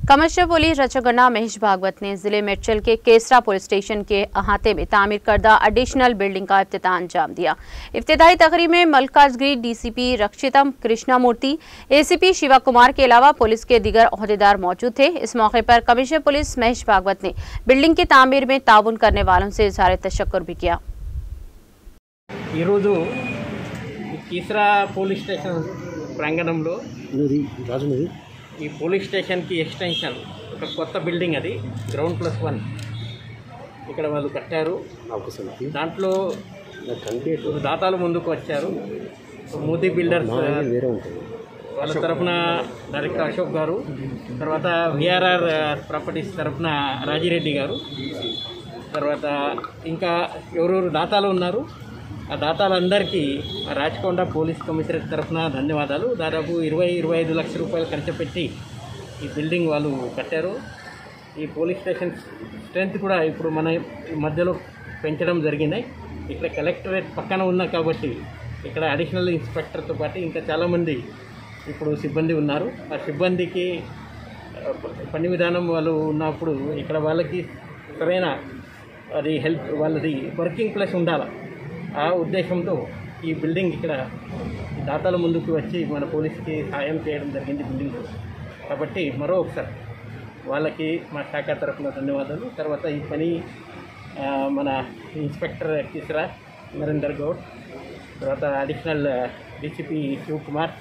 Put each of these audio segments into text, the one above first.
Commissioner police रचगन्ना Mahesh Bhagavat ने जिले मेडचल के केसरा पुलिस स्टेशन के अहाते में तामीर करदा एडिशनल बिल्डिंग का इफ्तिताह अंजाम दिया। इफ्तिताही तकरीब में मलकाजगिरी डीसीपी रक्षितम कृष्णामूर्ति, एसीपी शिवा कुमार के अलावा पुलिस के दीगर ओहदेदार मौजूद थे। इस मौके पर कमिश्नर पुलिस महेश भागवत ने बिल्डिंग की तामीर में ताउन करने वालों से इजहार तशक्कुर भी किया। केसरा पुलिस स्टेशन प्रांगणंलो ఈ పోలీస్ స్టేషన్కి ఎక్స్టెన్షన్ ఒక కొత్త బిల్డింగ్, అది గ్రౌండ్ +1 ఇక్కడ వాళ్ళు కట్టారు. దాంట్లో దాతాలు ముందుకు వచ్చారు. మోదీ బిల్డర్స్ వాళ్ళ తరఫున డైరెక్టర్ అశోక్ గారు, తర్వాత విఆర్ఆర్ ప్రాపర్టీస్ తరఫున రాజిరెడ్డి గారు, తర్వాత ఇంకా ఎవరెవరు దాతాలు ఉన్నారు ఆ దాతాలందరికీ రాచకొండ పోలీస్ కమిషనరేట్ తరఫున ధన్యవాదాలు. దాదాపు 20-25 లక్షల రూపాయలు ఖర్చు పెట్టి ఈ బిల్డింగ్ వాళ్ళు కట్టారు. ఈ పోలీస్ స్టేషన్ స్ట్రెంత్ కూడా ఇప్పుడు మన మధ్యలో పెంచడం జరిగింది. ఇక్కడ కలెక్టరేట్ పక్కన ఉన్నా కాబట్టి ఇక్కడ అడిషనల్ ఇన్స్పెక్టర్తో పాటు ఇంకా చాలామంది ఇప్పుడు సిబ్బంది ఉన్నారు. ఆ సిబ్బందికి పని విధానం వాళ్ళు ఉన్నప్పుడు ఇక్కడ వాళ్ళకి సరైన అది హెల్ప్, వాళ్ళది వర్కింగ్ ప్లేస్ ఉండాలి. ఆ ఉద్దేశంతో ఈ బిల్డింగ్ ఇక్కడ దాతల ముందుకు వచ్చి మన పోలీస్కి సాయం చేయడం జరిగింది బిల్డింగ్. కాబట్టి మరో ఒకసారి వాళ్ళకి మా శాఖ తరఫున ధన్యవాదాలు. తర్వాత ఈ పని మన ఇన్స్పెక్టర్ కేసరా నరేందర్ గౌడ్, తర్వాత additional DCP Shiv Kumar,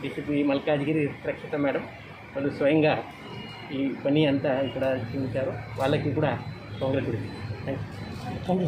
DCP Malkajgiri Rakshitha madam వాళ్ళు స్వయంగా ఈ పని అంతా ఇక్కడ చూపించారు. వాళ్ళకి కూడా కాంగ్రాచులేషన్. Thank you.